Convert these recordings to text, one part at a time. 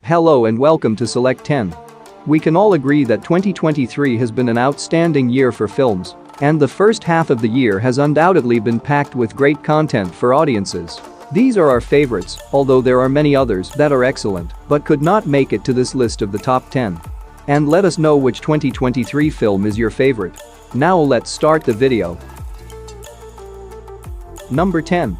Hello and welcome to Select 10. We can all agree that 2023 has been an outstanding year for films, and the first half of the year has undoubtedly been packed with great content for audiences. These are our favorites, although there are many others that are excellent but could not make it to this list of the top 10. And let us know which 2023 film is your favorite. Now let's start the video. Number 10.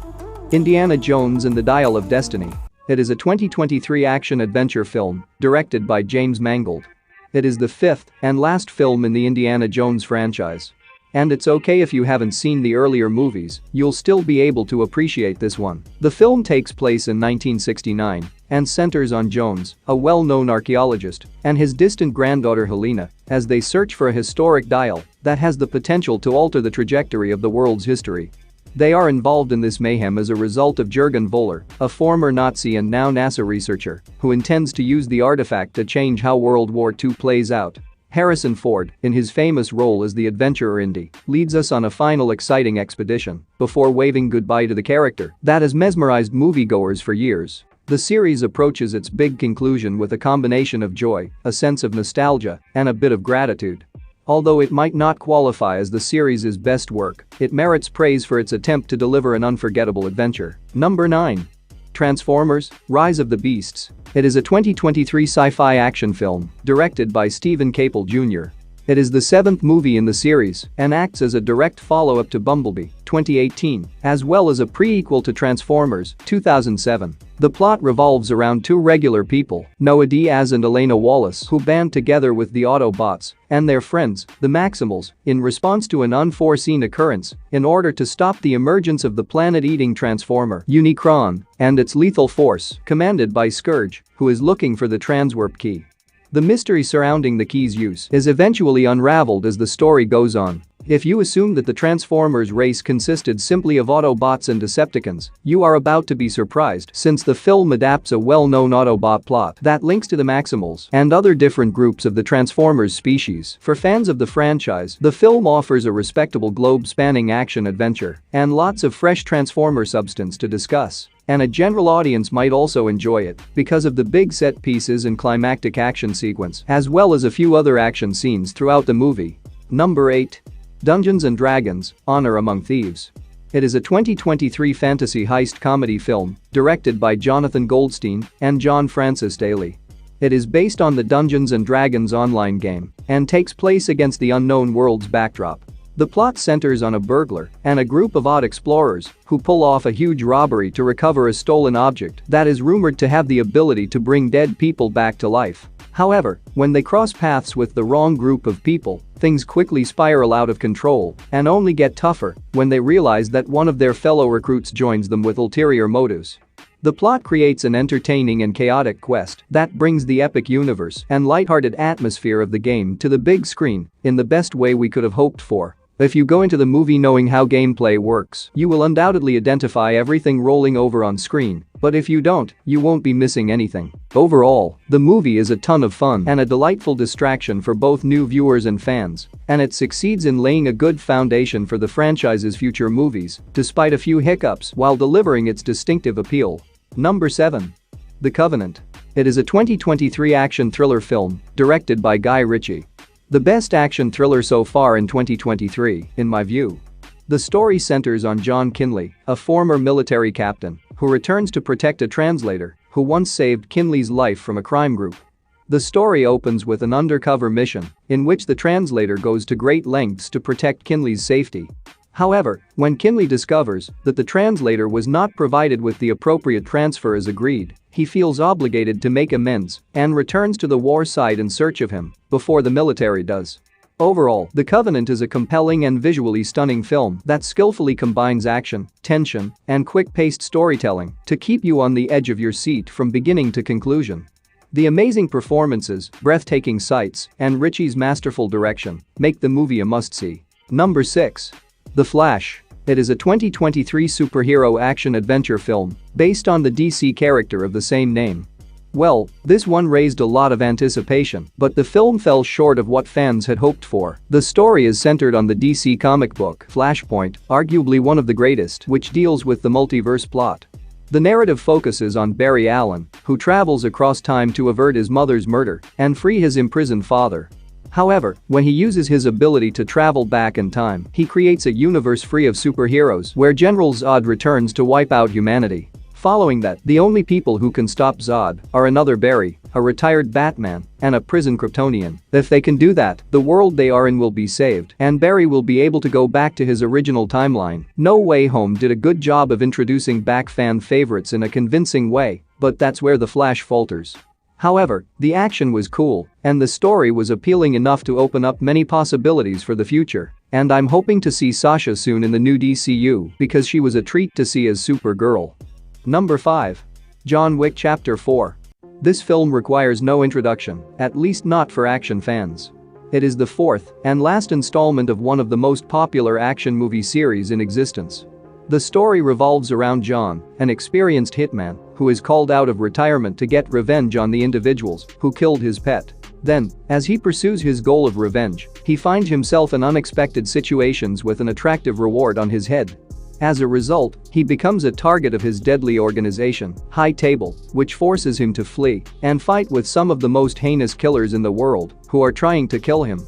Indiana Jones and the Dial of Destiny. It is a 2023 action-adventure film, directed by James Mangold. It is the fifth and last film in the Indiana Jones franchise. And it's okay if you haven't seen the earlier movies, you'll still be able to appreciate this one. The film takes place in 1969 and centers on Jones, a well-known archaeologist, and his distant granddaughter Helena as they search for a historic dial that has the potential to alter the trajectory of the world's history. They are involved in this mayhem as a result of Jürgen Voller, a former Nazi and now NASA researcher, who intends to use the artifact to change how World War II plays out. Harrison Ford, in his famous role as the adventurer Indy, leads us on a final exciting expedition before waving goodbye to the character that has mesmerized moviegoers for years. The series approaches its big conclusion with a combination of joy, a sense of nostalgia, and a bit of gratitude. Although it might not qualify as the series' best work, it merits praise for its attempt to deliver an unforgettable adventure. Number 9. Transformers: Rise of the Beasts. It is a 2023 sci-fi action film, directed by Stephen Caple Jr. It is the seventh movie in the series and acts as a direct follow-up to Bumblebee, 2018, as well as a prequel to Transformers, 2007. The plot revolves around two regular people, Noah Diaz and Elena Wallace, who band together with the Autobots and their friends, the Maximals, in response to an unforeseen occurrence in order to stop the emergence of the planet-eating Transformer, Unicron, and its lethal force, commanded by Scourge, who is looking for the transwarp key. The mystery surrounding the key's use is eventually unraveled as the story goes on. If you assume that the Transformers race consisted simply of Autobots and Decepticons, you are about to be surprised since the film adapts a well-known Autobot plot that links to the Maximals and other different groups of the Transformers species. For fans of the franchise, the film offers a respectable globe-spanning action-adventure and lots of fresh Transformer substance to discuss. And a general audience might also enjoy it because of the big set pieces and climactic action sequence, as well as a few other action scenes throughout the movie. Number 8. Dungeons & Dragons: Honor Among Thieves. It is a 2023 fantasy heist comedy film, directed by Jonathan Goldstein and John Francis Daly. It is based on the Dungeons & Dragons online game and takes place against the unknown world's backdrop. The plot centers on a burglar and a group of odd explorers who pull off a huge robbery to recover a stolen object that is rumored to have the ability to bring dead people back to life. However, when they cross paths with the wrong group of people, things quickly spiral out of control and only get tougher when they realize that one of their fellow recruits joins them with ulterior motives. The plot creates an entertaining and chaotic quest that brings the epic universe and lighthearted atmosphere of the game to the big screen in the best way we could have hoped for. If you go into the movie knowing how gameplay works, you will undoubtedly identify everything rolling over on screen, but if you don't, you won't be missing anything. Overall, the movie is a ton of fun and a delightful distraction for both new viewers and fans, and it succeeds in laying a good foundation for the franchise's future movies, despite a few hiccups while delivering its distinctive appeal. Number 7. The Covenant. It is a 2023 action thriller film, directed by Guy Ritchie. The best action thriller so far in 2023, in my view. The story centers on John Kinley, a former military captain who returns to protect a translator who once saved Kinley's life from a crime group. The story opens with an undercover mission in which the translator goes to great lengths to protect Kinley's safety. However, when Kinley discovers that the translator was not provided with the appropriate transfer as agreed, he feels obligated to make amends and returns to the war site in search of him before the military does. Overall, The Covenant is a compelling and visually stunning film that skillfully combines action, tension, and quick-paced storytelling to keep you on the edge of your seat from beginning to conclusion. The amazing performances, breathtaking sights, and Ritchie's masterful direction make the movie a must-see. Number 6. The Flash. It is a 2023 superhero action-adventure film based on the DC character of the same name. Well, this one raised a lot of anticipation, but the film fell short of what fans had hoped for. The story is centered on the DC comic book Flashpoint, arguably one of the greatest, which deals with the multiverse plot. The narrative focuses on Barry Allen, who travels across time to avert his mother's murder and free his imprisoned father. However, when he uses his ability to travel back in time, he creates a universe free of superheroes where General Zod returns to wipe out humanity. Following that, the only people who can stop Zod are another Barry, a retired Batman, and a prison Kryptonian. If they can do that, the world they are in will be saved, and Barry will be able to go back to his original timeline. No Way Home did a good job of introducing back fan favorites in a convincing way, but that's where The Flash falters. However, the action was cool, and the story was appealing enough to open up many possibilities for the future. And I'm hoping to see Sasha soon in the new DCU because she was a treat to see as Supergirl. Number 5. John Wick Chapter 4. This film requires no introduction, at least not for action fans. It is the fourth and last installment of one of the most popular action movie series in existence. The story revolves around John, an experienced hitman, who is called out of retirement to get revenge on the individuals who killed his pet. Then, as he pursues his goal of revenge, he finds himself in unexpected situations with an attractive reward on his head. As a result, he becomes a target of his deadly organization, High Table, which forces him to flee and fight with some of the most heinous killers in the world who are trying to kill him.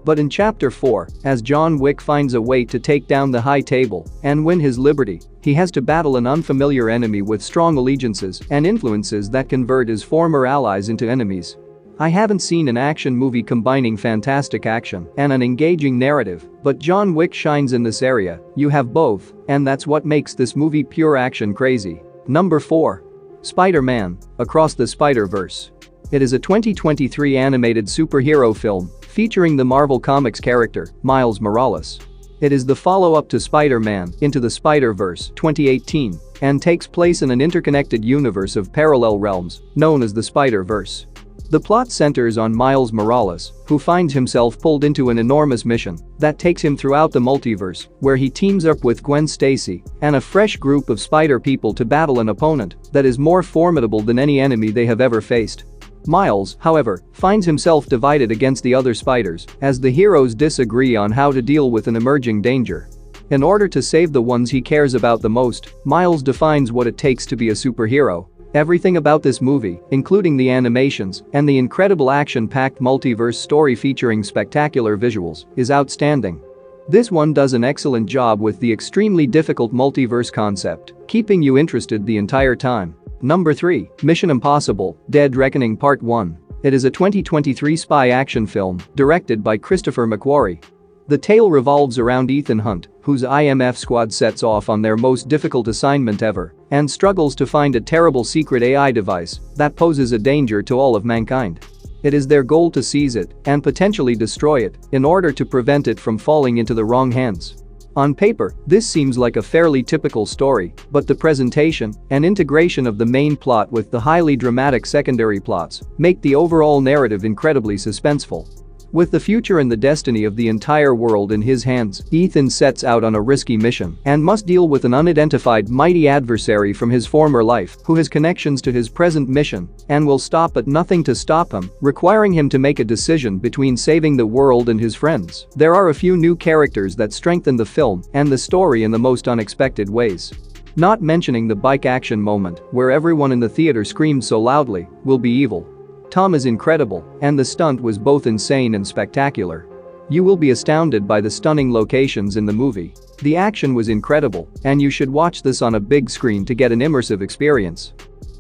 But in Chapter 4, as John Wick finds a way to take down the High Table and win his liberty, he has to battle an unfamiliar enemy with strong allegiances and influences that convert his former allies into enemies. I haven't seen an action movie combining fantastic action and an engaging narrative, but John Wick shines in this area. You have both, and that's what makes this movie pure action crazy. Number 4. Spider-Man: Across the Spider-Verse. It is a 2023 animated superhero film featuring the Marvel Comics character, Miles Morales. It is the follow-up to Spider-Man: Into the Spider-Verse 2018 and takes place in an interconnected universe of parallel realms known as the Spider-Verse. The plot centers on Miles Morales, who finds himself pulled into an enormous mission that takes him throughout the multiverse, where he teams up with Gwen Stacy and a fresh group of spider people to battle an opponent that is more formidable than any enemy they have ever faced. Miles, however, finds himself divided against the other spiders as the heroes disagree on how to deal with an emerging danger. In order to save the ones he cares about the most, Miles defines what it takes to be a superhero. Everything about this movie, including the animations and the incredible action-packed multiverse story featuring spectacular visuals, is outstanding. This one does an excellent job with the extremely difficult multiverse concept, keeping you interested the entire time. Number 3. Mission Impossible: Dead Reckoning Part 1. It is a 2023 spy action film directed by Christopher McQuarrie. The tale revolves around Ethan Hunt, whose IMF squad sets off on their most difficult assignment ever and struggles to find a terrible secret AI device that poses a danger to all of mankind. It is their goal to seize it and potentially destroy it in order to prevent it from falling into the wrong hands. On paper, this seems like a fairly typical story, but the presentation and integration of the main plot with the highly dramatic secondary plots make the overall narrative incredibly suspenseful. With the future and the destiny of the entire world in his hands, Ethan sets out on a risky mission and must deal with an unidentified mighty adversary from his former life who has connections to his present mission and will stop at nothing to stop him, requiring him to make a decision between saving the world and his friends. There are a few new characters that strengthen the film and the story in the most unexpected ways. Not mentioning the bike action moment where everyone in the theater screams so loudly, "Will be evil." Tom is incredible, and the stunt was both insane and spectacular. You will be astounded by the stunning locations in the movie. The action was incredible, and you should watch this on a big screen to get an immersive experience.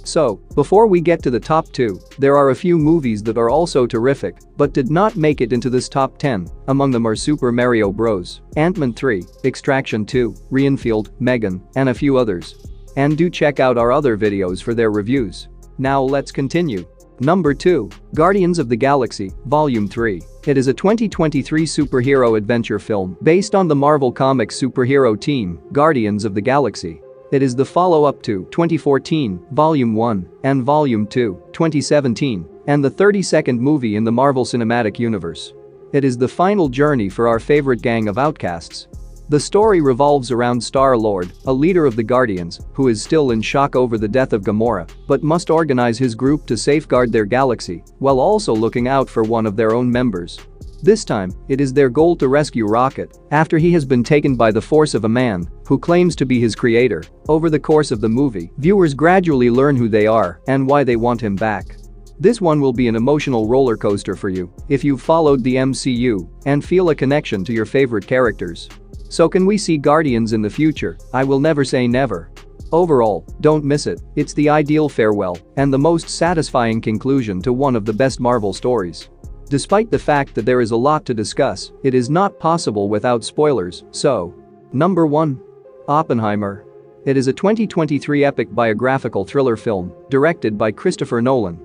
So, before we get to the top 2, there are a few movies that are also terrific but did not make it into this top 10. Among them are Super Mario Bros., Ant-Man 3, Extraction 2, Renfield, Megan, and a few others. And do check out our other videos for their reviews. Now let's continue. Number 2. Guardians of the Galaxy, Volume 3. It is a 2023 superhero adventure film based on the Marvel Comics superhero team, Guardians of the Galaxy. It is the follow-up to 2014, Volume 1, and Volume 2, 2017, and the 32nd movie in the Marvel Cinematic Universe. It is the final journey for our favorite gang of outcasts. The story revolves around Star-Lord, a leader of the Guardians, who is still in shock over the death of Gamora, but must organize his group to safeguard their galaxy, while also looking out for one of their own members. This time, it is their goal to rescue Rocket after he has been taken by the force of a man who claims to be his creator. Over the course of the movie, viewers gradually learn who they are and why they want him back. This one will be an emotional roller coaster for you if you've followed the MCU and feel a connection to your favorite characters. So can we see Guardians in the future? I will never say never. Overall, don't miss it, it's the ideal farewell and the most satisfying conclusion to one of the best Marvel stories. Despite the fact that there is a lot to discuss, it is not possible without spoilers, so. Number 1. Oppenheimer. It is a 2023 epic biographical thriller film directed by Christopher Nolan.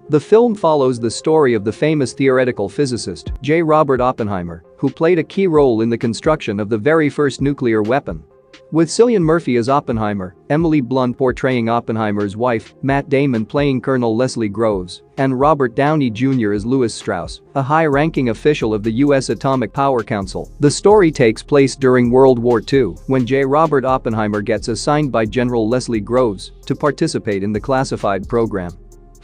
The film follows the story of the famous theoretical physicist J. Robert Oppenheimer, who played a key role in the construction of the very first nuclear weapon. With Cillian Murphy as Oppenheimer, Emily Blunt portraying Oppenheimer's wife, Matt Damon playing Colonel Leslie Groves, and Robert Downey Jr. as Lewis Strauss, a high-ranking official of the U.S. Atomic Power Council. The story takes place during World War II, when J. Robert Oppenheimer gets assigned by General Leslie Groves to participate in the classified program.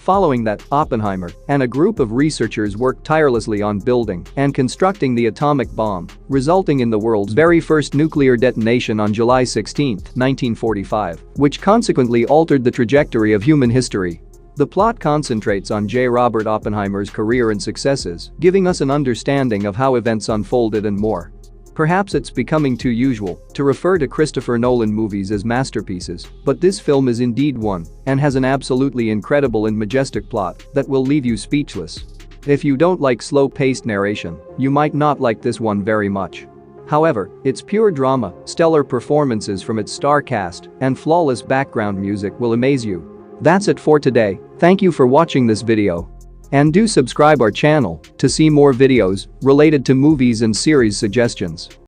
Following that, Oppenheimer and a group of researchers worked tirelessly on building and constructing the atomic bomb, resulting in the world's very first nuclear detonation on July 16, 1945, which consequently altered the trajectory of human history. The plot concentrates on J. Robert Oppenheimer's career and successes, giving us an understanding of how events unfolded and more. Perhaps it's becoming too usual to refer to Christopher Nolan movies as masterpieces, but this film is indeed one and has an absolutely incredible and majestic plot that will leave you speechless. If you don't like slow-paced narration, you might not like this one very much. However, its pure drama, stellar performances from its star cast, and flawless background music will amaze you. That's it for today. Thank you for watching this video. And do subscribe our channel to see more videos related to movies and series suggestions.